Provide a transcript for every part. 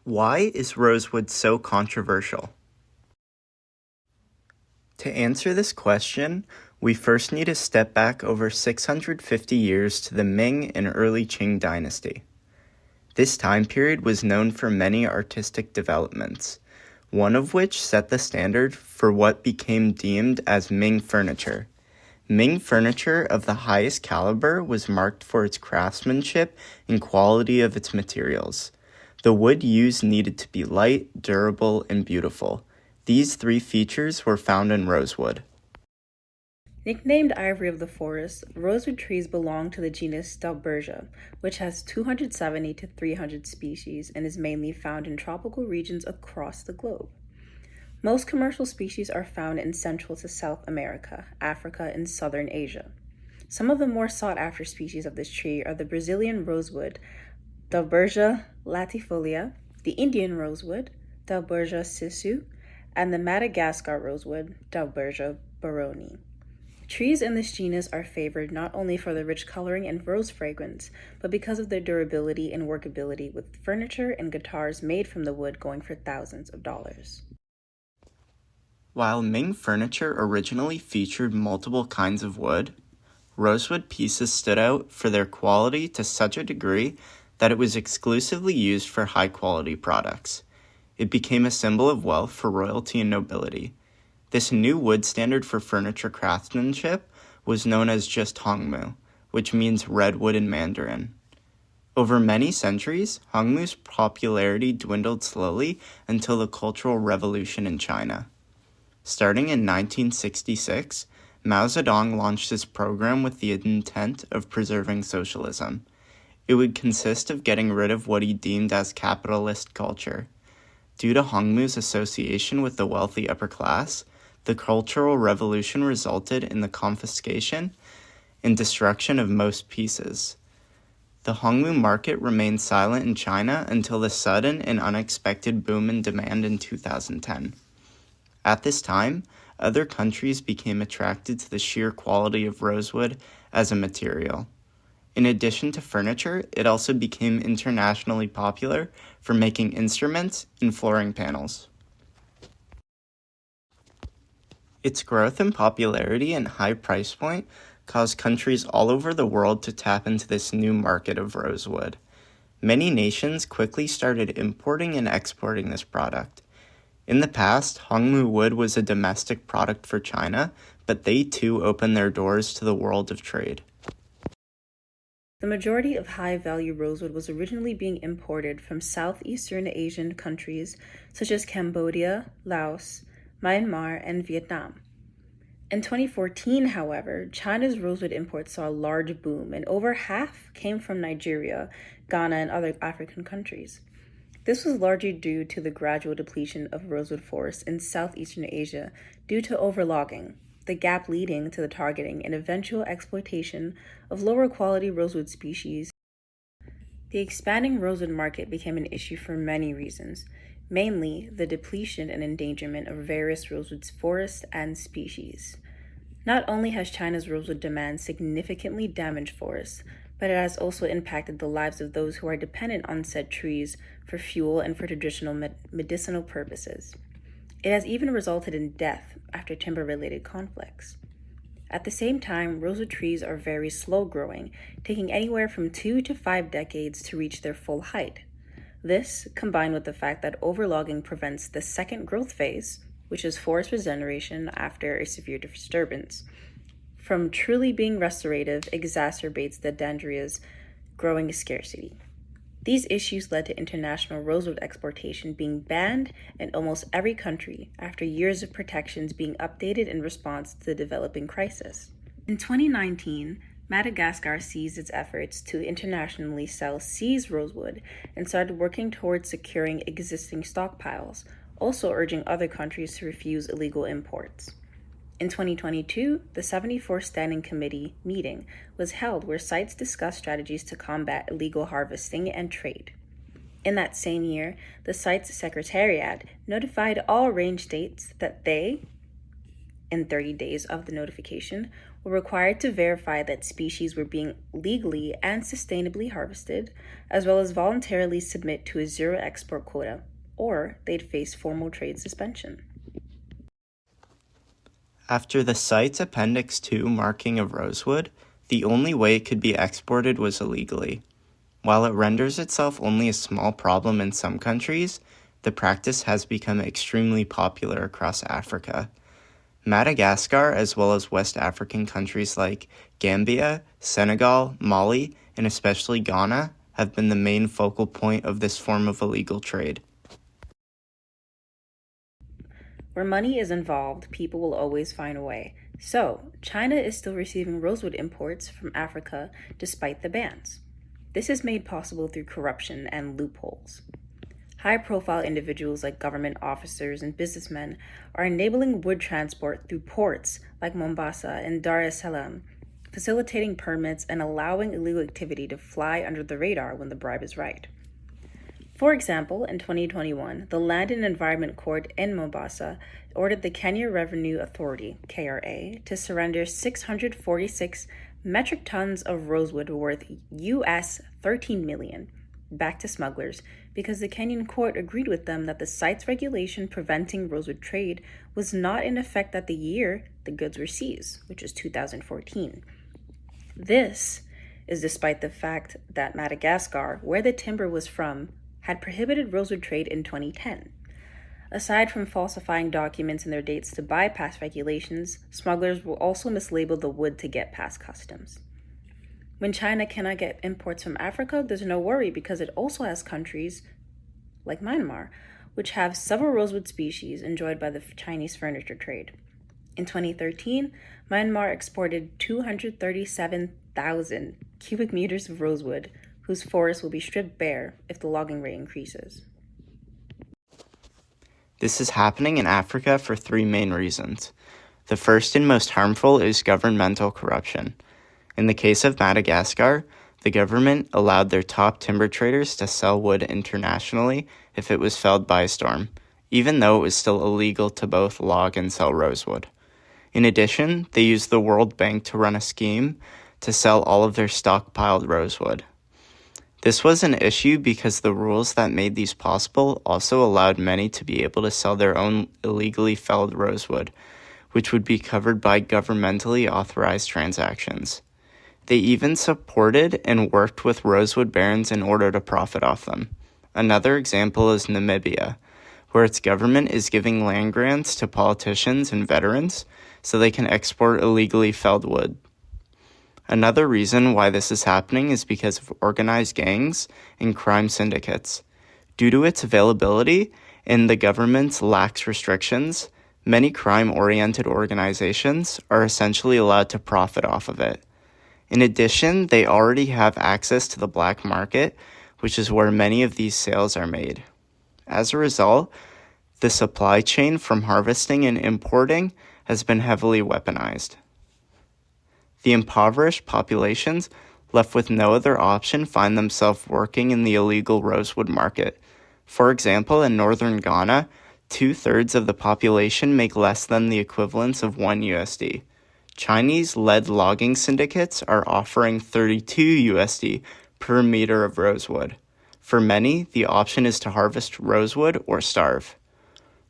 Why is rosewood so controversial? To answer this question, we first need to step back over 650 years to the Ming and early Qing dynasty. This time period was known for many artistic developments, one of which set the standard for what became deemed as Ming furniture. Ming furniture of the highest caliber was marked for its craftsmanship and quality of its materials. The wood used needed to be light, durable, and beautiful. These three features were found in rosewood. Nicknamed ivory of the forest, rosewood trees belong to the genus Dalbergia, which has 270 to 300 species and is mainly found in tropical regions across the globe. Most commercial species are found in Central to South America, Africa, and Southern Asia. Some of the more sought-after species of this tree are the Brazilian rosewood, Dalbergia latifolia, the Indian rosewood, Dalbergia sisu, and the Madagascar rosewood, Dalbergia baroni. Trees in this genus are favored not only for the rich coloring and rose fragrance, but because of their durability and workability, with furniture and guitars made from the wood going for thousands of dollars. While Ming furniture originally featured multiple kinds of wood, rosewood pieces stood out for their quality to such a degree that it was exclusively used for high-quality products. It became a symbol of wealth for royalty and nobility. This new wood standard for furniture craftsmanship was known as just hongmu, which means redwood in Mandarin. Over many centuries, hongmu's popularity dwindled slowly until the Cultural Revolution in China. Starting in 1966, Mao Zedong launched this program with the intent of preserving socialism. It would consist of getting rid of what he deemed as capitalist culture. Due to hongmu's association with the wealthy upper class, the Cultural Revolution resulted in the confiscation and destruction of most pieces. The hongmu market remained silent in China until the sudden and unexpected boom in demand in 2010. At this time, other countries became attracted to the sheer quality of rosewood as a material. In addition to furniture, it also became internationally popular for making instruments and flooring panels. Its growth in popularity and high price point caused countries all over the world to tap into this new market of rosewood. Many nations quickly started importing and exporting this product. In the past, hongmu wood was a domestic product for China, but they too opened their doors to the world of trade. The majority of high-value rosewood was originally being imported from Southeastern Asian countries such as Cambodia, Laos, Myanmar, and Vietnam. In 2014, however, China's rosewood imports saw a large boom, and over half came from Nigeria, Ghana, and other African countries. This was largely due to the gradual depletion of rosewood forests in Southeastern Asia due to overlogging, the gap leading to the targeting and eventual exploitation of lower-quality rosewood species. The expanding rosewood market became an issue for many reasons, mainly the depletion and endangerment of various rosewood forests and species. Not only has China's rosewood demand significantly damaged forests, but it has also impacted the lives of those who are dependent on said trees for fuel and for traditional medicinal purposes. It has even resulted in death after timber-related conflicts. At the same time, rosewood trees are very slow-growing, taking anywhere from 2 to 5 decades to reach their full height. This, combined with the fact that overlogging prevents the second growth phase, which is forest regeneration after a severe disturbance, from truly being restorative, exacerbates the dendria's growing scarcity. These issues led to international rosewood exportation being banned in almost every country after years of protections being updated in response to the developing crisis. In 2019, Madagascar ceased its efforts to internationally sell seized rosewood and started working towards securing existing stockpiles, also urging other countries to refuse illegal imports. In 2022, the 74th Standing Committee meeting was held where sites discussed strategies to combat illegal harvesting and trade. In that same year, the site's secretariat notified all range states that they, in 30 days of the notification, were required to verify that species were being legally and sustainably harvested, as well as voluntarily submit to a zero export quota, or they'd face formal trade suspension. After the site's Appendix 2 marking of rosewood, the only way it could be exported was illegally. While it renders itself only a small problem in some countries, the practice has become extremely popular across Africa. Madagascar, as well as West African countries like Gambia, Senegal, Mali, and especially Ghana, have been the main focal point of this form of illegal trade. Where money is involved, people will always find a way. So, China is still receiving rosewood imports from Africa despite the bans. This is made possible through corruption and loopholes. High-profile individuals like government officers and businessmen are enabling wood transport through ports like Mombasa and Dar es Salaam, facilitating permits and allowing illegal activity to fly under the radar when the bribe is right. For example, in 2021, the Land and Environment Court in Mombasa ordered the Kenya Revenue Authority, KRA, to surrender 646 metric tons of rosewood worth US $13 million back to smugglers because the Kenyan court agreed with them that the site's regulation preventing rosewood trade was not in effect at the year the goods were seized, which was 2014. This is despite the fact that Madagascar, where the timber was from, had prohibited rosewood trade in 2010. Aside from falsifying documents and their dates to bypass regulations, smugglers will also mislabel the wood to get past customs. When China cannot get imports from Africa, there's no worry because it also has countries like Myanmar, which have several rosewood species enjoyed by the Chinese furniture trade. In 2013, Myanmar exported 237,000 cubic meters of rosewood, whose forests will be stripped bare if the logging rate increases. This is happening in Africa for three main reasons. The first and most harmful is governmental corruption. In the case of Madagascar, the government allowed their top timber traders to sell wood internationally if it was felled by a storm, even though it was still illegal to both log and sell rosewood. In addition, they used the World Bank to run a scheme to sell all of their stockpiled rosewood. This was an issue because the rules that made these possible also allowed many to be able to sell their own illegally felled rosewood, which would be covered by governmentally authorized transactions. They even supported and worked with rosewood barons in order to profit off them. Another example is Namibia, where its government is giving land grants to politicians and veterans so they can export illegally felled wood. Another reason why this is happening is because of organized gangs and crime syndicates. Due to its availability and the government's lax restrictions, many crime-oriented organizations are essentially allowed to profit off of it. In addition, they already have access to the black market, which is where many of these sales are made. As a result, the supply chain from harvesting and importing has been heavily weaponized. The impoverished populations left with no other option find themselves working in the illegal rosewood market. For example, in northern Ghana, 2/3 of the population make less than the equivalence of $1 USD. Chinese-led logging syndicates are offering $32 USD per meter of rosewood. For many, the option is to harvest rosewood or starve.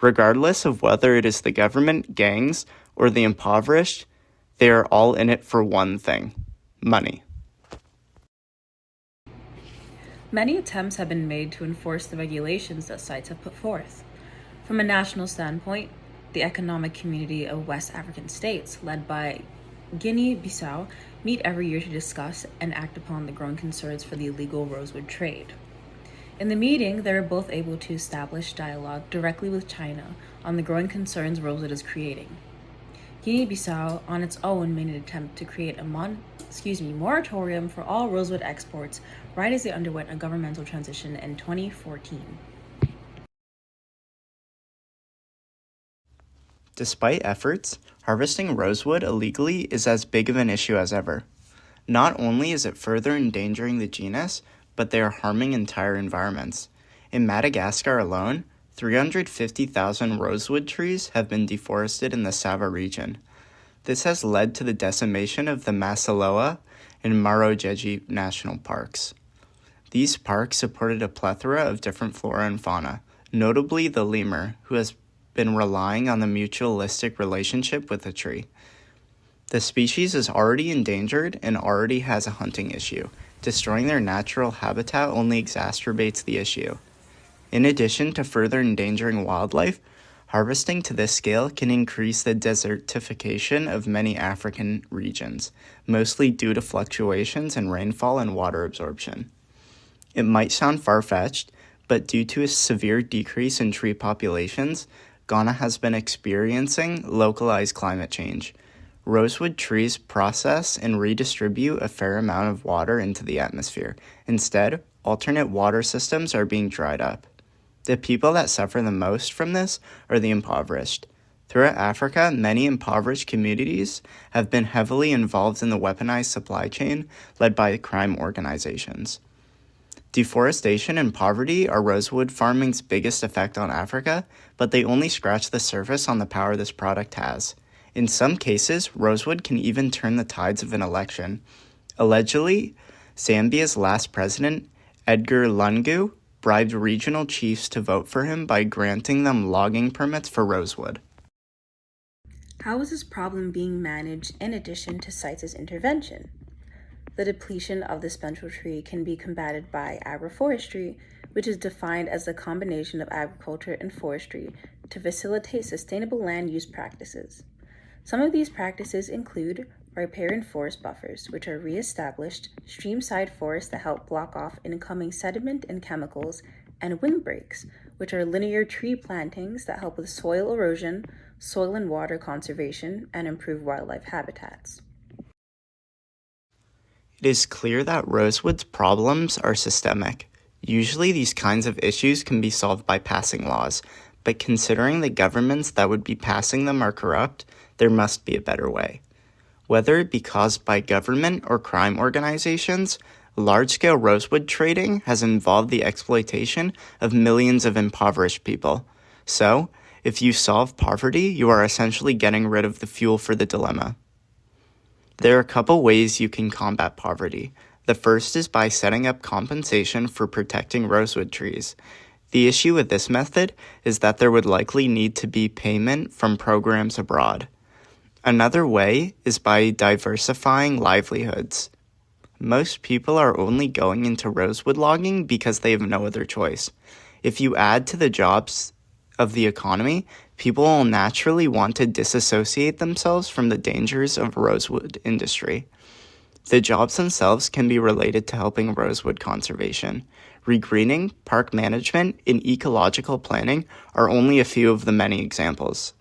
Regardless of whether it is the government, gangs, or the impoverished, they are all in it for one thing: money. Many attempts have been made to enforce the regulations that sites have put forth. From a national standpoint, the Economic Community of West African States, led by Guinea-Bissau, meet every year to discuss and act upon the growing concerns for the illegal rosewood trade. In the meeting, they are both able to establish dialogue directly with China on the growing concerns rosewood is creating. Guinea-Bissau, on its own, made an attempt to create a moratorium for all rosewood exports right as they underwent a governmental transition in 2014. Despite efforts, harvesting rosewood illegally is as big of an issue as ever. Not only is it further endangering the genus, but they are harming entire environments. In Madagascar alone, 350,000 rosewood trees have been deforested in the Sava region. This has led to the decimation of the Masaloa and Marojeji national parks. These parks supported a plethora of different flora and fauna, notably the lemur, who has been relying on the mutualistic relationship with the tree. The species is already endangered and already has a hunting issue. Destroying their natural habitat only exacerbates the issue. In addition to further endangering wildlife, harvesting to this scale can increase the desertification of many African regions, mostly due to fluctuations in rainfall and water absorption. It might sound far-fetched, but due to a severe decrease in tree populations, Ghana has been experiencing localized climate change. Rosewood trees process and redistribute a fair amount of water into the atmosphere. Instead, alternate water systems are being dried up. The people that suffer the most from this are the impoverished. Throughout Africa, many impoverished communities have been heavily involved in the weaponized supply chain led by crime organizations. Deforestation and poverty are rosewood farming's biggest effect on Africa, but they only scratch the surface on the power this product has. In some cases, rosewood can even turn the tides of an election. Allegedly, Zambia's last president, Edgar Lungu, bribed regional chiefs to vote for him by granting them logging permits for rosewood. How is this problem being managed in addition to CITES' intervention? The depletion of this ventral tree can be combated by agroforestry, which is defined as the combination of agriculture and forestry to facilitate sustainable land use practices. Some of these practices include riparian forest buffers, which are re-established, stream-side forests that help block off incoming sediment and chemicals, and windbreaks, which are linear tree plantings that help with soil erosion, soil and water conservation, and improve wildlife habitats. It is clear that rosewood's problems are systemic. Usually these kinds of issues can be solved by passing laws, but considering the governments that would be passing them are corrupt, there must be a better way. Whether it be caused by government or crime organizations, large-scale rosewood trading has involved the exploitation of millions of impoverished people. So, if you solve poverty, you are essentially getting rid of the fuel for the dilemma. There are a couple ways you can combat poverty. The first is by setting up compensation for protecting rosewood trees. The issue with this method is that there would likely need to be payment from programs abroad. Another way is by diversifying livelihoods. Most people are only going into rosewood logging because they have no other choice. If you add to the jobs of the economy, people will naturally want to disassociate themselves from the dangers of rosewood industry. The jobs themselves can be related to helping rosewood conservation. Regreening, park management, and ecological planning are only a few of the many examples.